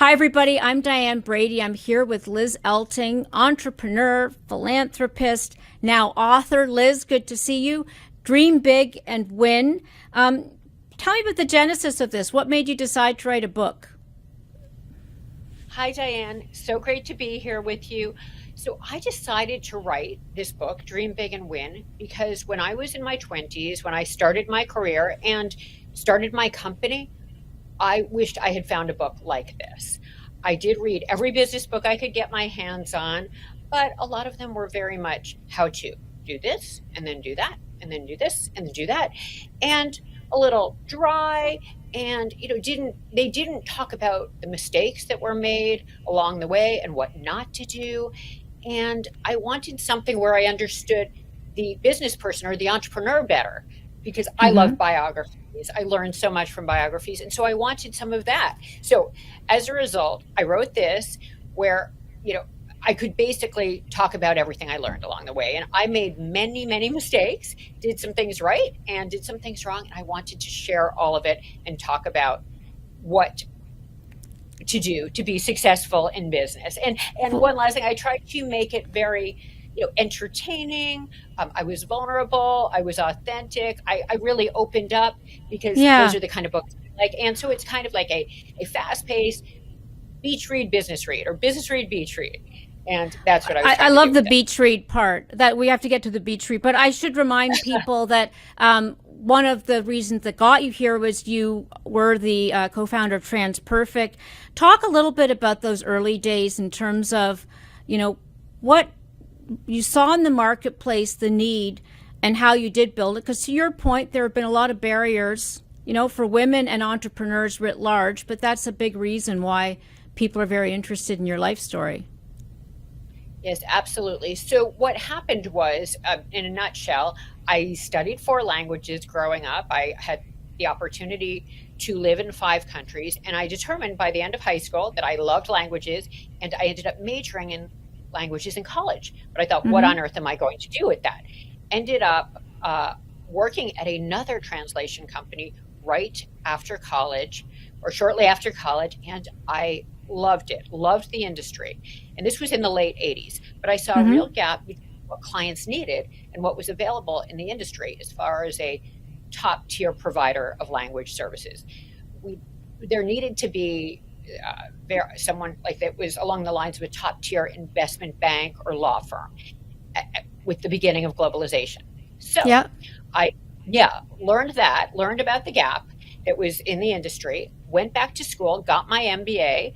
Hi, everybody. I'm Diane Brady. I'm here with Liz Elting, entrepreneur, philanthropist, now author. Liz, good to see you. Dream big and win. Tell me about the genesis of this. What made you decide to write a book? Hi, Diane. So great to be here with you. So I decided to write this book, Dream Big and Win, because when I was in my 20s, when I started my career and started my company, I wished I had found a book like this. I did read every business book I could get my hands on, but a lot of them were very much how to do this and then do that and then do this and then do that, and a little dry, and they didn't talk about the mistakes that were made along the way and what not to do. And I wanted something where I understood the business person or the entrepreneur better, because I love biographies. I learned so much from biographies. And so I wanted some of that. So as a result, I wrote this where, I could basically talk about everything I learned along the way. And I made many, many mistakes, did some things right and did some things wrong. And I wanted to share all of it and talk about what to do to be successful in business. And one last thing, I tried to make it very entertaining. I was vulnerable. I was authentic. I really opened up, because those are the kind of books I like. And so it's kind of like a fast-paced beach read, business read, or business read, beach read. And that's what I was I trying to love do the with it. beach read part. That we have to get to the beach read. But I should remind people that one of the reasons that got you here was you were the co-founder of TransPerfect. Talk a little bit about those early days in terms of, what you saw in the marketplace, the need, and how you did build it. Because to your point, there have been a lot of barriers, for women and entrepreneurs writ large, but that's a big reason why people are very interested in your life story. Yes, absolutely. So what happened was, in a nutshell, I studied 4 languages growing up. I had the opportunity to live in 5 countries, and I determined by the end of high school that I loved languages, and I ended up majoring in languages in college. But I thought, what on earth am I going to do with that? Ended up working at another translation company right after college, or shortly after college, and I loved it, loved the industry. And this was in the late 80s, but I saw a real gap between what clients needed and what was available in the industry as far as a top tier provider of language services. There needed to be someone like that was along the lines of a top tier investment bank or law firm with the beginning of globalization. So I learned about the gap that was in the industry, went back to school, got my MBA.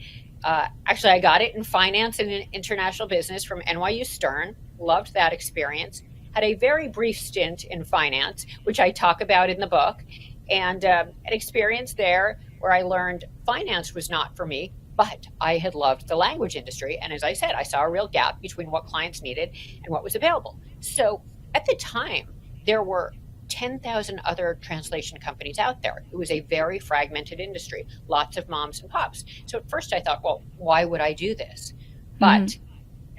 Actually, I got it in finance and in international business from NYU Stern. Loved that experience. Had a very brief stint in finance, which I talk about in the book, and an experience there where I learned finance was not for me, but I had loved the language industry. And as I said, I saw a real gap between what clients needed and what was available. So at the time, there were 10,000 other translation companies out there. It was a very fragmented industry, lots of moms and pops. So at first I thought, well, why would I do this? But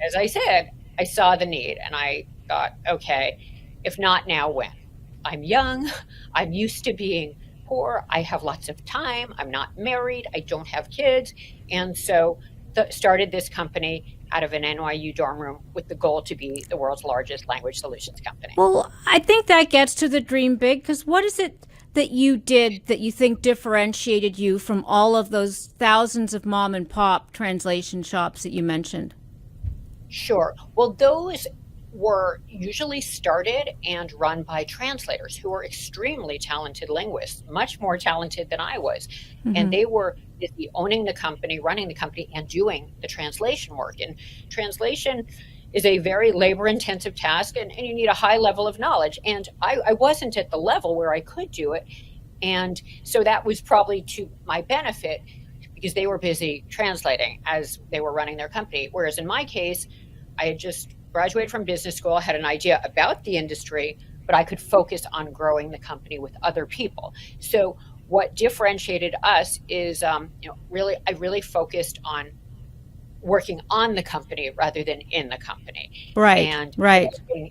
as I said, I saw the need and I thought, okay, if not now, when? I'm young, I'm used to being poor, I have lots of time, I'm not married, I don't have kids. And so started this company out of an NYU dorm room with the goal to be the world's largest language solutions company. Well, I think that gets to the dream big, because what is it that you did that you think differentiated you from all of those thousands of mom and pop translation shops that you mentioned? Sure. Well, those were usually started and run by translators who were extremely talented linguists, much more talented than I was. And they were busy owning the company, running the company, and doing the translation work. And translation is a very labor-intensive task, and you need a high level of knowledge. And I wasn't at the level where I could do it. And so that was probably to my benefit, because they were busy translating as they were running their company. Whereas in my case, I had just graduated from business school, had an idea about the industry, but I could focus on growing the company with other people. So what differentiated us is, I really focused on working on the company rather than in the company. Right.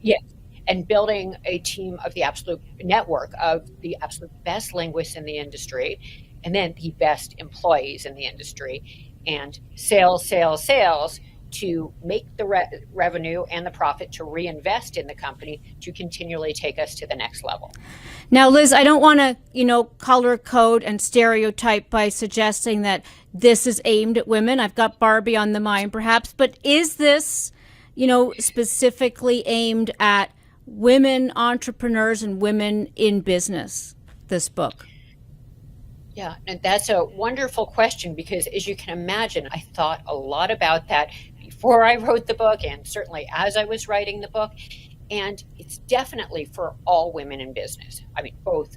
Yes. And building a team of the absolute network of the absolute best linguists in the industry, and then the best employees in the industry. and sales, sales, sales to make the revenue and the profit to reinvest in the company to continually take us to the next level. Now, Liz, I don't want to, color code and stereotype by suggesting that this is aimed at women. I've got Barbie on the mind, perhaps, but is this, specifically aimed at women entrepreneurs and women in business, this book? Yeah, and that's a wonderful question because, as you can imagine, I thought a lot about that before I wrote the book and certainly as I was writing the book. And it's definitely for all women in business. I mean, both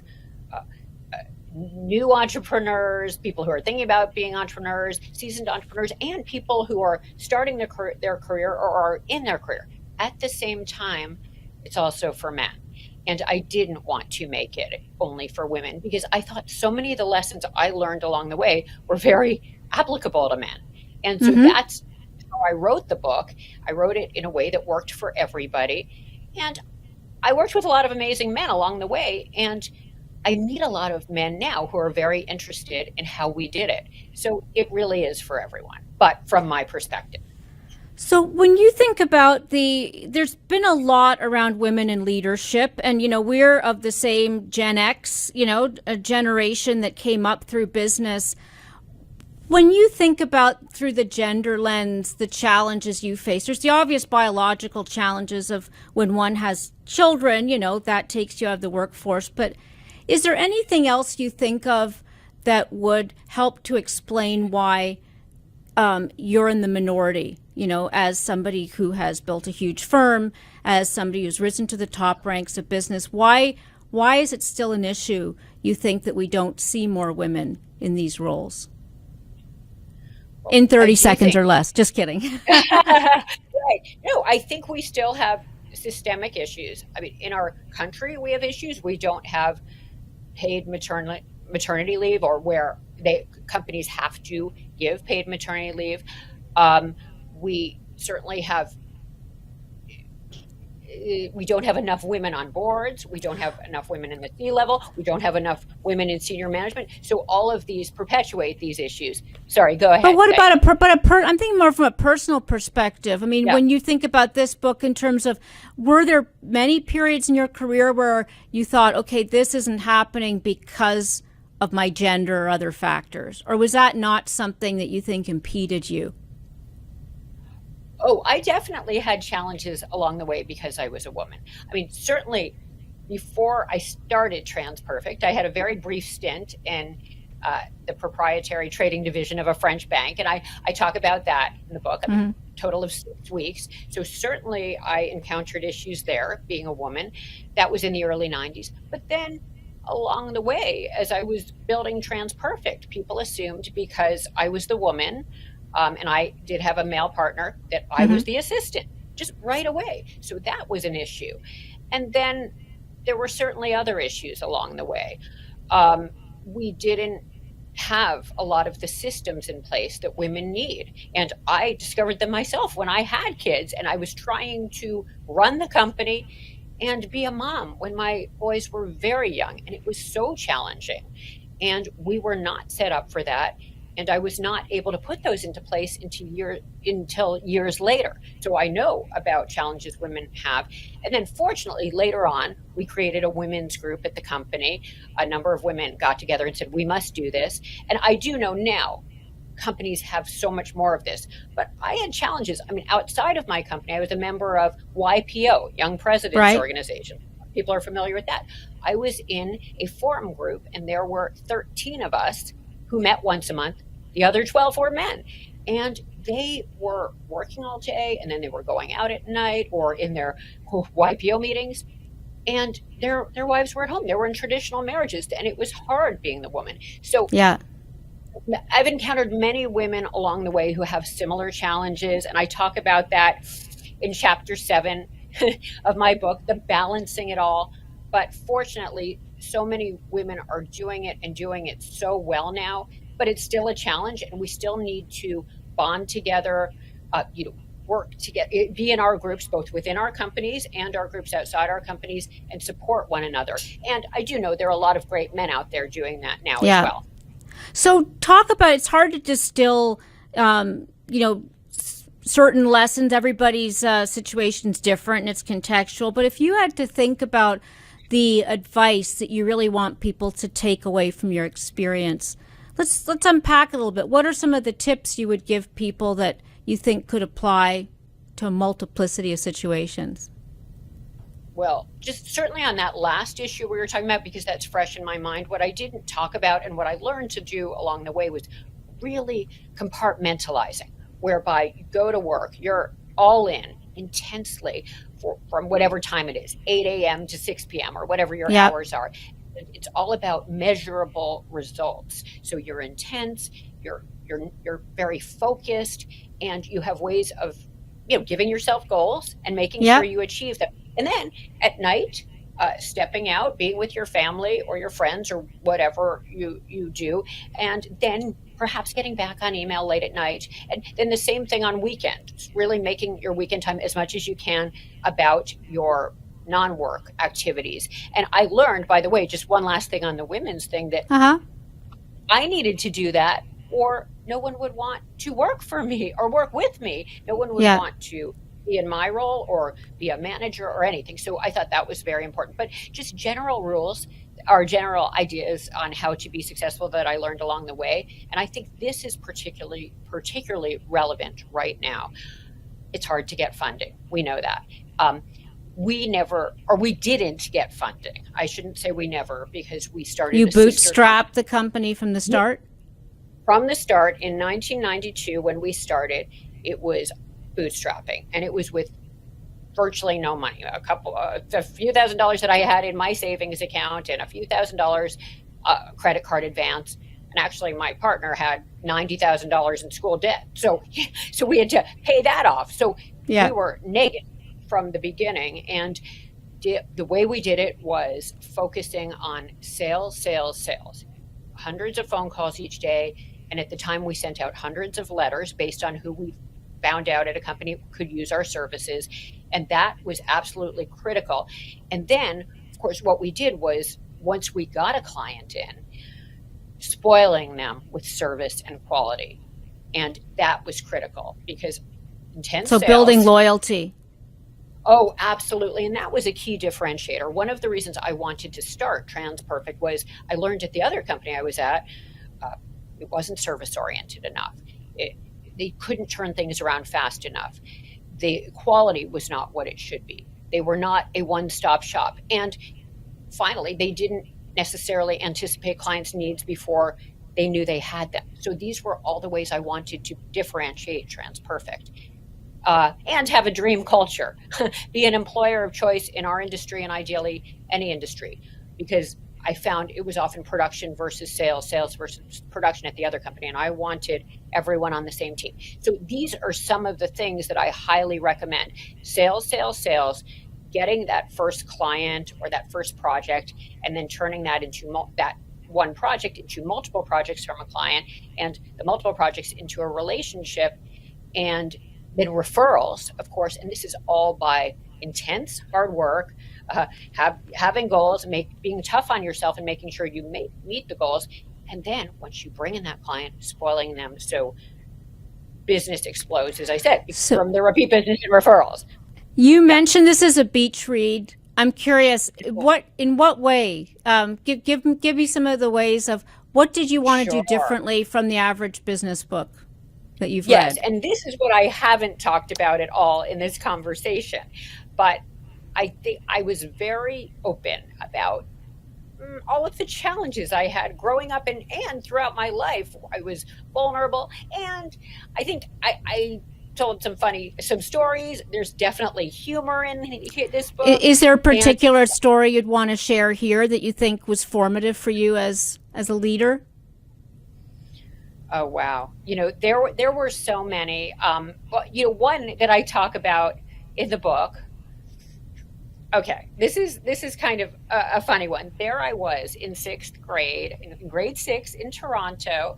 new entrepreneurs, people who are thinking about being entrepreneurs, seasoned entrepreneurs, and people who are starting their career or are in their career. At the same time, it's also for men. And I didn't want to make it only for women because I thought so many of the lessons I learned along the way were very applicable to men. And so that's how I wrote the book. I wrote it in a way that worked for everybody. And I worked with a lot of amazing men along the way. And I meet a lot of men now who are very interested in how we did it. So it really is for everyone, but from my perspective. So when you think about there's been a lot around women in leadership, and, we're of the same Gen X, a generation that came up through business. When you think about through the gender lens, the challenges you face, there's the obvious biological challenges of when one has children, that takes you out of the workforce. But is there anything else you think of that would help to explain why you're in the minority, as somebody who has built a huge firm, as somebody who's risen to the top ranks of business? Why is it still an issue, you think, that we don't see more women in these roles? In 30 seconds or less. Just kidding. Right. No, I think we still have systemic issues. I mean, in our country, we have issues. We don't have paid maternity leave, or where companies have to give paid maternity leave. We certainly we don't have enough women on boards. We don't have enough women in the C-level. We don't have enough women in senior management. So all of these perpetuate these issues. Sorry, go ahead. But what about I'm thinking more from a personal perspective. I mean, when you think about this book in terms of, were there many periods in your career where you thought, okay, this isn't happening because of my gender or other factors? Or was that not something that you think impeded you? Oh, I definitely had challenges along the way because I was a woman. I mean, certainly before I started TransPerfect, I had a very brief stint in the proprietary trading division of a French bank. And I talk about that in the book, a total of 6 weeks. So certainly I encountered issues there being a woman. That was in the early 90s. But then along the way, as I was building TransPerfect, people assumed because I was the woman, and I did have a male partner, that I was the assistant, just right away. So that was an issue. And then there were certainly other issues along the way. We didn't have a lot of the systems in place that women need. And I discovered them myself when I had kids, and I was trying to run the company and be a mom when my boys were very young. And it was so challenging. And we were not set up for that. And I was not able to put those into place until years later. So I know about challenges women have. And then fortunately, later on, we created a women's group at the company. A number of women got together and said, we must do this. And I do know now companies have so much more of this. But I had challenges. I mean, outside of my company, I was a member of YPO, Young Presidents Organization. People are familiar with that. I was in a forum group, and there were 13 of us who met once a month. The other 12 were men. And they were working all day, and then they were going out at night or in their YPO meetings. And their wives were at home. They were in traditional marriages, and it was hard being the woman. So I've encountered many women along the way who have similar challenges. And I talk about that in chapter 7 of my book, the balancing it all. But fortunately, so many women are doing it and doing it so well now, but it's still a challenge, and we still need to bond together, work together, be in our groups, both within our companies and our groups outside our companies, and support one another. And I do know there are a lot of great men out there doing that now as well. So talk about, it's hard to distill you know, certain lessons. Everybody's situation's different and it's contextual. But if you had to think about the advice that you really want people to take away from your experience, let's unpack it a little bit. What are some of the tips you would give people that you think could apply to a multiplicity of situations? Well, just certainly on that last issue we were talking about, because that's fresh in my mind, what I didn't talk about and what I learned to do along the way was really compartmentalizing, whereby you go to work, you're all in intensely from whatever time it is, 8 a.m. to 6 p.m. or whatever your Yep. hours are. It's all about measurable results. So you're intense, you're very focused, and you have ways of, giving yourself goals and making Yep. sure you achieve them. And then at night, stepping out, being with your family or your friends or whatever you do, and then perhaps getting back on email late at night. And then the same thing on weekends, really making your weekend time as much as you can about your non-work activities. And I learned, by the way, just one last thing on the women's thing, that Uh-huh. I needed to do that, or no one would want to work for me or work with me. No one would Yeah. want to be in my role or be a manager or anything. So I thought that was very important. But just general rules or general ideas on how to be successful that I learned along the way. And I think this is particularly relevant right now. It's hard to get funding. We know that. We didn't get funding. I shouldn't say we never, because we started. You a sister bootstrapped the company from the start? From the start in 1992, when we started, it was bootstrapping, and it was with virtually no money. A few $1,000s that I had in my savings account, and a few $1,000s credit card advance. And actually, my partner had $90,000 in school debt, so we had to pay that off. So Yeah. we were negative from the beginning, and the way we did it was focusing on sales, hundreds of phone calls each day. And at the time, we sent out hundreds of letters based on who we found out at a company could use our services. And that was absolutely critical. And then, of course, what we did was, once we got a client in, spoiling them with service and quality. And that was critical, because intense So sales, building loyalty. Oh, absolutely. And that was a key differentiator. One of the reasons I wanted to start TransPerfect was I learned at the other company I was at, it wasn't service oriented enough. They couldn't turn things around fast enough. The quality was not what it should be. They were not a one-stop shop. And finally, they didn't necessarily anticipate clients' needs before they knew they had them. So these were all the ways I wanted to differentiate TransPerfect. And have a dream culture, be an employer of choice in our industry, and ideally any industry, because I found it was often production versus sales versus production at the other company, and I wanted everyone on the same team. So these are some of the things that I highly recommend. Sales, getting that first client or that first project, and then turning that into that one project into multiple projects from a client, and the multiple projects into a relationship, and then referrals, of course. And this is all by intense hard work, having goals, being tough on yourself and making sure you meet the goals. And then once you bring in that client, spoiling them so business explodes, as I said, from the repeat business and referrals. You mentioned this is a beach read. I'm curious, in what way? Give me some of the ways of what did you want to do differently from the average business book that you've read? Yes, and this is what I haven't talked about at all in this conversation. But I think I was very open about all of the challenges I had growing up and throughout my life. I was vulnerable, and I think I told some stories. There's definitely humor in this book. Is there a particular story you'd want to share here that you think was formative for you as a leader? Oh, wow. There were so many. One that I talk about in the book. Okay, this is kind of a funny one. There I was in sixth grade, in grade 6 in Toronto,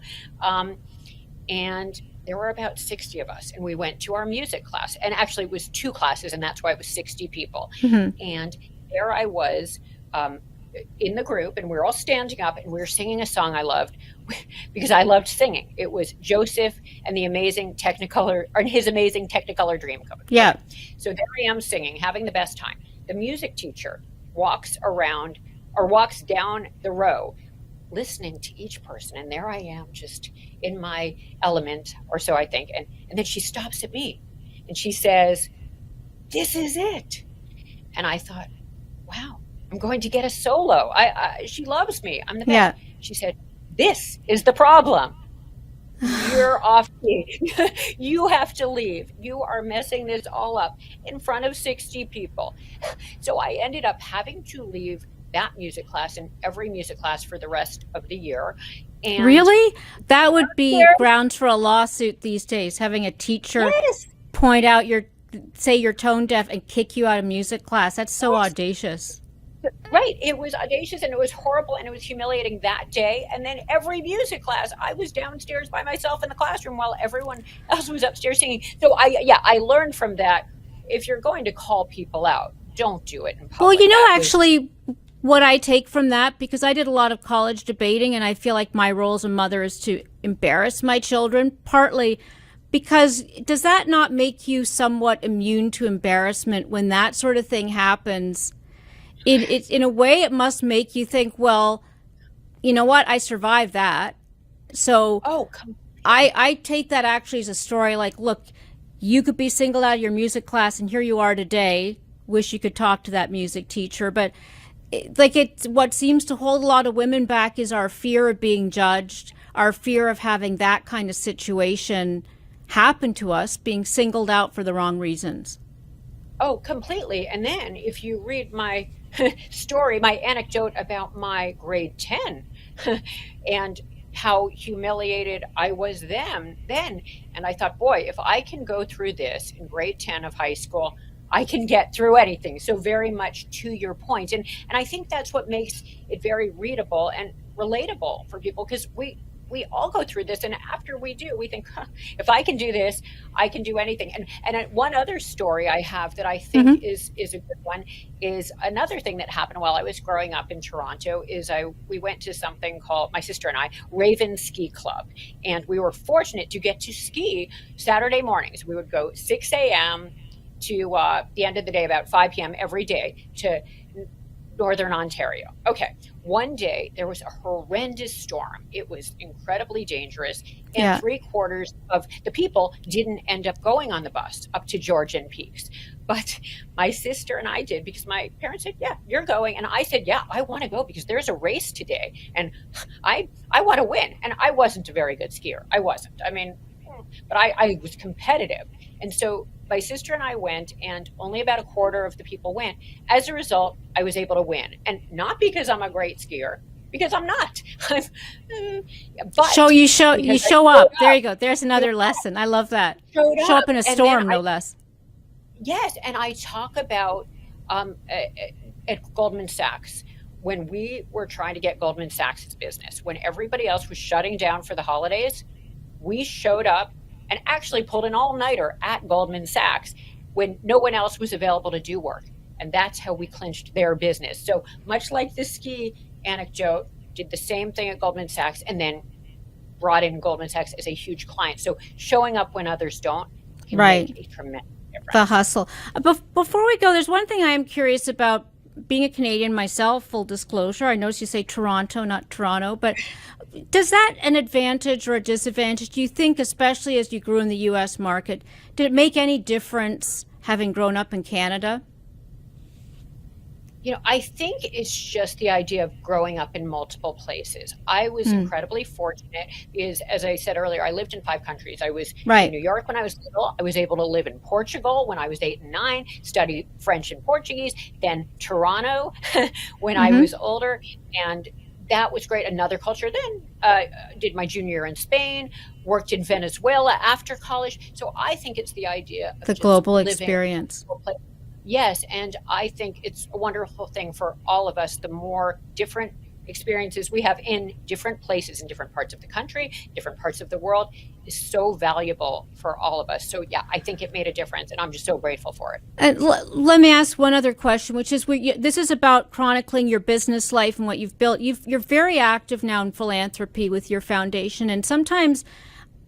and there were about 60 of us, and we went to our music class. And actually, it was 2 classes, and that's why it was 60 people. Mm-hmm. And there I was in the group, and we were all standing up, and we were singing a song I loved. because I loved singing. It was Joseph and the amazing Technicolor, or his amazing Technicolor Dreamcoat. Yeah. So there I am singing, having the best time. The music teacher walks around or walks down the row, listening to each person. And there I am, just in my element, or so I think. And then she stops at me and she says, "This is it." And I thought, wow, I'm going to get a solo. She loves me. I'm the best. Yeah. She said, "This is the problem. You're off key. You have to leave. You are messing this all up in front of 60 people." So I ended up having to leave that music class and every music class for the rest of the year. And Really? That would be there, grounds for a lawsuit these days, having a teacher yes, point out say you're tone deaf and kick you out of music class. That's so yes, audacious. right. It was audacious and it was horrible and it was humiliating that day. And then every music class, I was downstairs by myself in the classroom while everyone else was upstairs singing. So I learned from that. If you're going to call people out, don't do it in Well, public. That was, actually, what I take from that, because I did a lot of college debating and I feel like my role as a mother is to embarrass my children, partly because does that not make you somewhat immune to embarrassment when that sort of thing happens? In a way, it must make you think, well, you know what? I survived that. So oh, come, I take that actually as a story like, look, you could be singled out of your music class and here you are today. Wish you could talk to that music teacher. But what seems to hold a lot of women back is our fear of being judged, our fear of having that kind of situation happen to us, being singled out for the wrong reasons. oh, completely. And then if you read my story, my anecdote about my grade 10 and how humiliated I was then. And I thought, boy, if I can go through this in grade 10 of high school, I can get through anything. So very much to your point. And I think that's what makes it very readable and relatable for people, because we all go through this, and after we do, we think, huh, if I can do this, I can do anything. And one other story I have that I think is a good one is another thing that happened while I was growing up in Toronto is we went to something called, my sister and I, Raven Ski Club, and we were fortunate to get to ski Saturday mornings. We would go 6 a.m. to the end of the day, about 5 p.m. every day to Northern Ontario. Okay. One day there was a horrendous storm. It was incredibly dangerous. And Yeah. 3/4 of the people didn't end up going on the bus up to Georgian Peaks. But my sister and I did, because my parents said, "Yeah, you're going." And I said, "Yeah, I want to go because there's a race today. And I want to win." And I wasn't a very good skier. I wasn't. I mean, but I was competitive. And so my sister and I went, and only about 1/4 of the people went. As a result, I was able to win. And not because I'm a great skier, because I'm not. But You because I show showed up. There up, you go. There's another lesson. I love that. showed Show up up. in a And then storm, no less. yes, and I talk about at Goldman Sachs, when we were trying to get Goldman Sachs' business, when everybody else was shutting down for the holidays, we showed up and actually pulled an all-nighter at Goldman Sachs when no one else was available to do work. And that's how we clinched their business. So much like the ski anecdote, did the same thing at Goldman Sachs and then brought in Goldman Sachs as a huge client. So showing up when others don't can Right. make a tremendous difference. The hustle. Before we go, there's one thing I am curious about. Being a Canadian myself, full disclosure, I notice you say Toronto, not Toronto, but does that an advantage or a disadvantage? Do you think, especially as you grew in the U.S. market, did it make any difference having grown up in Canada? I think it's just the idea of growing up in multiple places. I was incredibly fortunate because, as I said earlier, I lived in 5 countries. I was in New York when I was little. I was able to live in Portugal when I was 8 and 9, study French and Portuguese, then Toronto when I was older. And that was great. Another culture. Then did my junior year in Spain, worked in Venezuela after college. So I think it's the idea of The just global living experience. in multiple places. Yes, and I think it's a wonderful thing for all of us. The more different experiences we have in different places, in different parts of the country, different parts of the world, is so valuable for all of us. So yeah, I think it made a difference, and I'm just so grateful for it. And let me ask one other question, which is, this is about chronicling your business life and what you've built. You're very active now in philanthropy with your foundation, and sometimes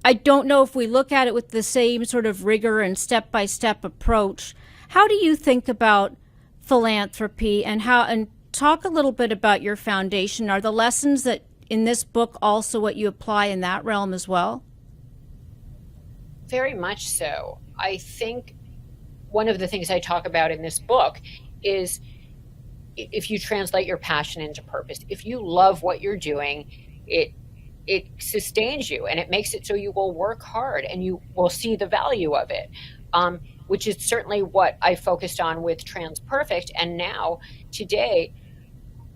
I don't know if we look at it with the same sort of rigor and step-by-step approach. How do you think about philanthropy, and talk a little bit about your foundation? Are the lessons that in this book also what you apply in that realm as well? Very much so. I think one of the things I talk about in this book is, if you translate your passion into purpose, if you love what you're doing, it sustains you, and it makes it so you will work hard and you will see the value of it, which is certainly what I focused on with TransPerfect. And now, today,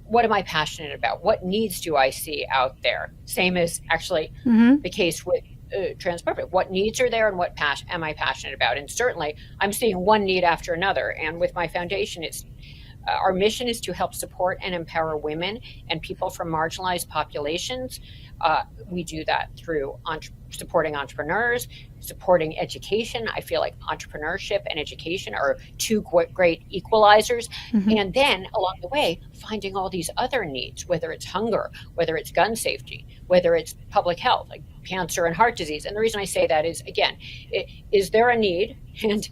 what am I passionate about? What needs do I see out there? Same as actually the case with TransPerfect. What needs are there, and what am I passionate about? And certainly, I'm seeing one need after another. And with my foundation, it's our mission is to help support and empower women and people from marginalized populations. We do that through supporting entrepreneurs, supporting education. I feel like entrepreneurship and education are two great equalizers. And then along the way, finding all these other needs, whether it's hunger, whether it's gun safety, whether it's public health, like cancer and heart disease. And the reason I say that is, again, is there a need, and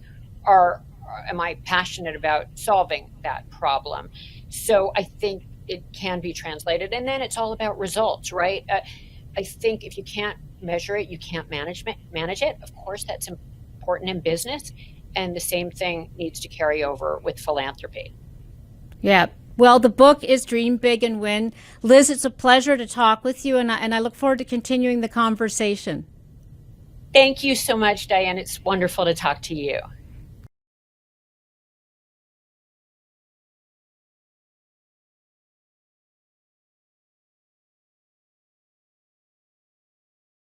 am I passionate about solving that problem? So I think it can be translated. And then it's all about results, right? I think if you can't measure it, you can't manage it. Of course, that's important in business. And the same thing needs to carry over with philanthropy. Yeah. Well, the book is Dream Big and Win. Liz, it's a pleasure to talk with you, and I look forward to continuing the conversation. Thank you so much, Diane. It's wonderful to talk to you.